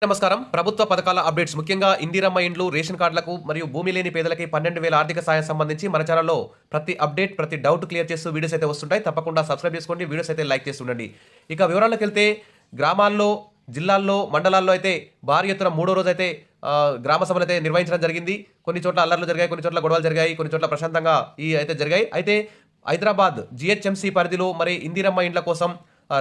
నమస్కారం. ప్రభుత్వ పథకాల అప్డేట్స్ ముఖ్యంగా ఇందిరమ్మ ఇండ్లు, రేషన్ కార్డులకు మరియు భూమి లేని పేదలకి 12,000 ఆర్థిక సాయం సంబంధించి మన ఛానల్లో ప్రతి అప్డేట్, ప్రతి డౌట్ క్లియర్ చేస్తూ వీడియోస్ అయితే వస్తుంటాయి. తప్పకుండా సబ్స్క్రైబ్ చేసుకోండి. వీడియోస్ అయితే లైక్ చేసి ఉండండి. ఇక వివరాల్లోకెళ్తే గ్రామాల్లో, జిల్లాల్లో, మండలాల్లో అయితే భారీ ఎత్తున మూడో రోజు అయితే గ్రామ సభలు అయితే నిర్వహించడం జరిగింది. కొన్ని చోట్ల అల్లర్లు జరిగాయి, కొన్ని చోట్ల గొడవలు జరిగాయి, కొన్ని చోట్ల ప్రశాంతంగా అయితే జరిగాయి. అయితే హైదరాబాద్ జీహెచ్ఎంసీ పరిధిలో మరి ఇందిరమ్మ ఇండ్ల కోసం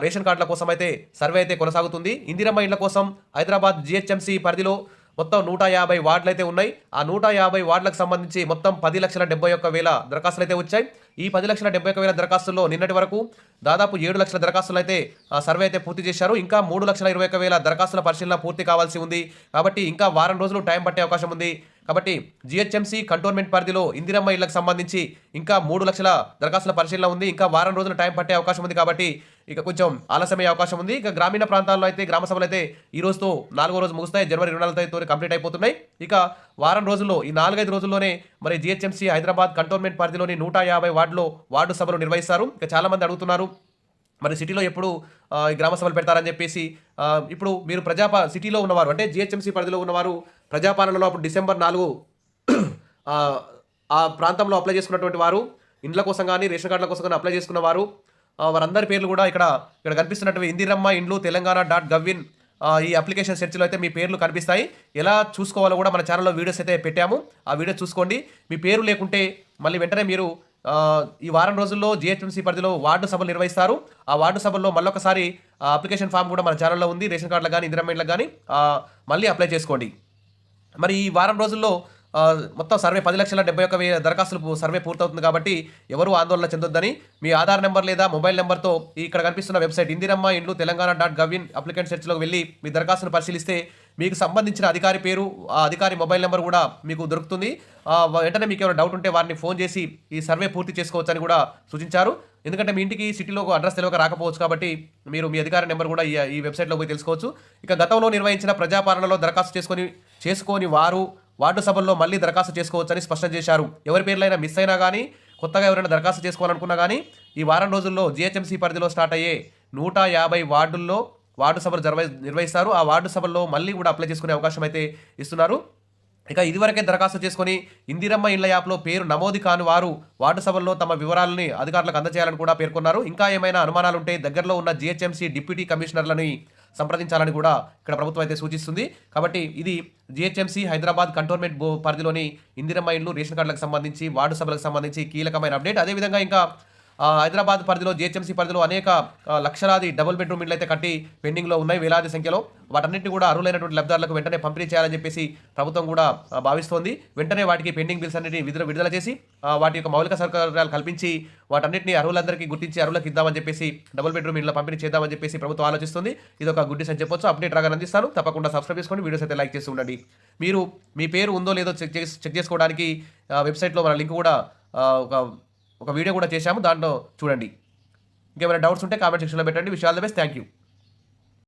రేషన్ కార్డుల కోసం అయితే సర్వే అయితే కొనసాగుతుంది. ఇందిరమ్మ ఇండ్ల కోసం హైదరాబాద్ జీహెచ్ఎంసీ పరిధిలో మొత్తం 150 వార్డులు అయితే ఉన్నాయి. ఆ 150 వార్డులకు సంబంధించి మొత్తం 10,71,000 దరఖాస్తులు అయితే వచ్చాయి. ఈ 10,71,000 దరఖాస్తుల్లో నిన్నటి వరకు దాదాపు 7 లక్షల దరఖాస్తులు అయితే సర్వే అయితే పూర్తి చేశారు. ఇంకా 3,21,000 దరఖాస్తుల పరిశీలన పూర్తి కావాల్సి ఉంది. కాబట్టి ఇంకా వారం రోజులు టైం పట్టే అవకాశం ఉంది. కాబట్టి జీహెచ్ఎంసీ కంటోన్మెంట్ పరిధిలో ఇందిరమ్మ ఇళ్లకు సంబంధించి ఇంకా 3 లక్షల దరఖాస్తుల పరిశీలన ఉంది. ఇంకా వారం రోజులు టైం పట్టే అవకాశం ఉంది. కాబట్టి ఇక కొంచెం ఆలస్యమయ్యే అవకాశం ఉంది. ఇక గ్రామీణ ప్రాంతాల్లో అయితే గ్రామ సభలు అయితే ఈ రోజుతో 4వ రోజు ముగుస్తాయి. జనవరి 24తో కంప్లీట్ అయిపోతున్నాయి. ఇక వారం రోజుల్లో ఈ 4-5 రోజుల్లోనే మరి జీహెచ్ఎంసీ హైదరాబాద్ కంటోన్మెంట్ పరిధిలోని 150 వార్డులో వార్డు సభలు నిర్వహిస్తారు. ఇక చాలా మంది అడుగుతున్నారు మరి సిటీలో ఎప్పుడు ఈ గ్రామ సభలు పెడతారని చెప్పేసి. ఇప్పుడు మీరు సిటీలో ఉన్నవారు అంటే జీహెచ్ఎంసీ పరిధిలో ఉన్నవారు ప్రజాపాలనలో అప్పుడు డిసెంబర్ 4 ఆ ప్రాంతంలో అప్లై చేసుకున్నటువంటి వారు, ఇండ్ల కోసం కానీ రేషన్ కార్డుల కోసం కానీ అప్లై చేసుకున్న వారు, వారందరి పేర్లు కూడా ఇక్కడ కనిపిస్తున్నటువంటి ఇందిరమ్మ ఇండ్లు తెలంగాణ.gov.in ఈ అప్లికేషన్ సెర్చ్లో అయితే మీ పేర్లు కనిపిస్తాయి. ఎలా చూసుకోవాలో కూడా మన ఛానల్లో వీడియోస్ అయితే పెట్టాము. ఆ వీడియో చూసుకోండి. మీ పేరు లేకుంటే మళ్ళీ వెంటనే మీరు ఈ వారం రోజుల్లో జీహెచ్ఎంసీ పరిధిలో వార్డు సభలు నిర్వహిస్తారు. ఆ వార్డు సభల్లో మళ్ళొకసారి అప్లికేషన్ ఫామ్ కూడా మన ఛానల్లో ఉంది. రేషన్ కార్డులకు కానీ ఇందిరమ్మ ఇండ్లకు కానీ మళ్ళీ అప్లై చేసుకోండి. మరి ఈ వారం రోజుల్లో మొత్తం సర్వే 10,71,000 దరఖాస్తులు సర్వే పూర్తవుతుంది. కాబట్టి ఎవరు ఆందోళన చెందొద్దని మీ ఆధార్ నెంబర్ లేదా మొబైల్ నెంబర్తో ఇక్కడ కనిపిస్తున్న వెబ్సైట్ ఇందిరమ్మ ఇండ్లు తెలంగాణ.gov.in అప్లికెంట్ సెర్చ్లోకి వెళ్ళి మీ దరఖాస్తును పరిశీలిస్తే మీకు సంబంధించిన అధికారి పేరు, ఆ అధికారి మొబైల్ నెంబర్ కూడా మీకు దొరుకుతుంది. వెంటనే మీకు ఏమైనా డౌట్ ఉంటే వారిని ఫోన్ చేసి ఈ సర్వే పూర్తి చేసుకోవచ్చని కూడా సూచించారు. ఎందుకంటే మీ ఇంటికి సిటీలో అడ్రస్ తెలియక రాకపోవచ్చు. కాబట్టి మీరు మీ అధికారి నెంబర్ కూడా ఈ వెబ్సైట్లో పోయి తెలుసుకోవచ్చు. ఇక గతంలో నిర్వహించిన ప్రజాపాలనలో దరఖాస్తు చేసుకోని వారు వార్డు సభల్లో మళ్ళీ దరఖాస్తు చేసుకోవచ్చని స్పష్టం చేశారు. ఎవరి పేర్లైనా మిస్ అయినా కానీ, కొత్తగా ఎవరైనా దరఖాస్తు చేసుకోవాలనుకున్నా కానీ ఈ వారం రోజుల్లో జీహెచ్ఎంసీ పరిధిలో స్టార్ట్ అయ్యే 150 వార్డుల్లో వార్డు సభలు నిర్వహిస్తారు. ఆ వార్డు సభల్లో మళ్ళీ కూడా అప్లై చేసుకునే అవకాశం అయితే ఇస్తున్నారు. ఇక ఇదివరకే దరఖాస్తు చేసుకుని ఇందిరమ్మ ఇండ్ల యాప్లో పేరు నమోదు కాని వారు వార్డు సభల్లో తమ వివరాలని అధికారులకు అందజేయాలని కూడా పేర్కొన్నారు. ఇంకా ఏమైనా అనుమానాలు ఉంటే దగ్గరలో ఉన్న జీహెచ్ఎంసీ డిప్యూటీ కమిషనర్లని సంప్రదించాలని కూడా ఇక్కడ ప్రభుత్వం అయితే సూచిస్తుంది. కాబట్టి ఇది జీహెచ్ఎంసీ హైదరాబాద్ కంటోన్మెంట్ పరిధిలోని ఇందిరమ్మ ఇండ్లు, రేషన్ కార్డులకు సంబంధించి వార్డు సభలకు సంబంధించి కీలకమైన అప్డేట్. అదేవిధంగా ఇంకా హైదరాబాద్ పరిధిలో జీహెచ్ఎంసీ పరిధిలో అనేక లక్షలాది డబుల్ బెడ్రూమ్ ఇండ్లు అయితే కట్టి పెండింగ్లో ఉన్నాయి, వేలాది సంఖ్యలో. వాటన్నింటినీ కూడా అర్హులైనటువంటి లబ్ధారులకు వెంటనే పంపిణీ చేయాలని చెప్పేసి ప్రభుత్వం కూడా భావిస్తోంది. వెంటనే వాటికి పెండింగ్ బిల్స్ అన్నింటినీ విడుదల చేసి వాటి యొక్క మౌలిక సౌకర్యాలు కల్పించి వాటన్నింటినీ అర్హులందరికీ గుర్తించి అర్హులకు ఇద్దామని చెప్పేసి డబుల్ బెడ్రూమ్ ఇండ్ల పంపిణీ చేద్దామని చెప్పేసి ప్రభుత్వం ఆలోచిస్తుంది. ఇది ఒక గుడ్ న్యూస్ అని చెప్పొచ్చు. అప్డేట్ రాగానే అందిస్తాను. తప్పకుండా సబ్స్క్రైబ్ చేసుకోండి. వీడియోస్ అయితే లైక్ చేస్తూ ఉండండి. మీరు మీ పేరు ఉందో లేదో చెక్ చేసుకోవడానికి వెబ్సైట్లో మన లింక్ కూడా ఒక వీడియో కూడా చేశాము, దాంట్లో చూడండి. ఇంకేమైనా డౌట్స్ ఉంటే కామెంట్ సెక్షన్లో పెట్టండి. Wish all the best. Thank you.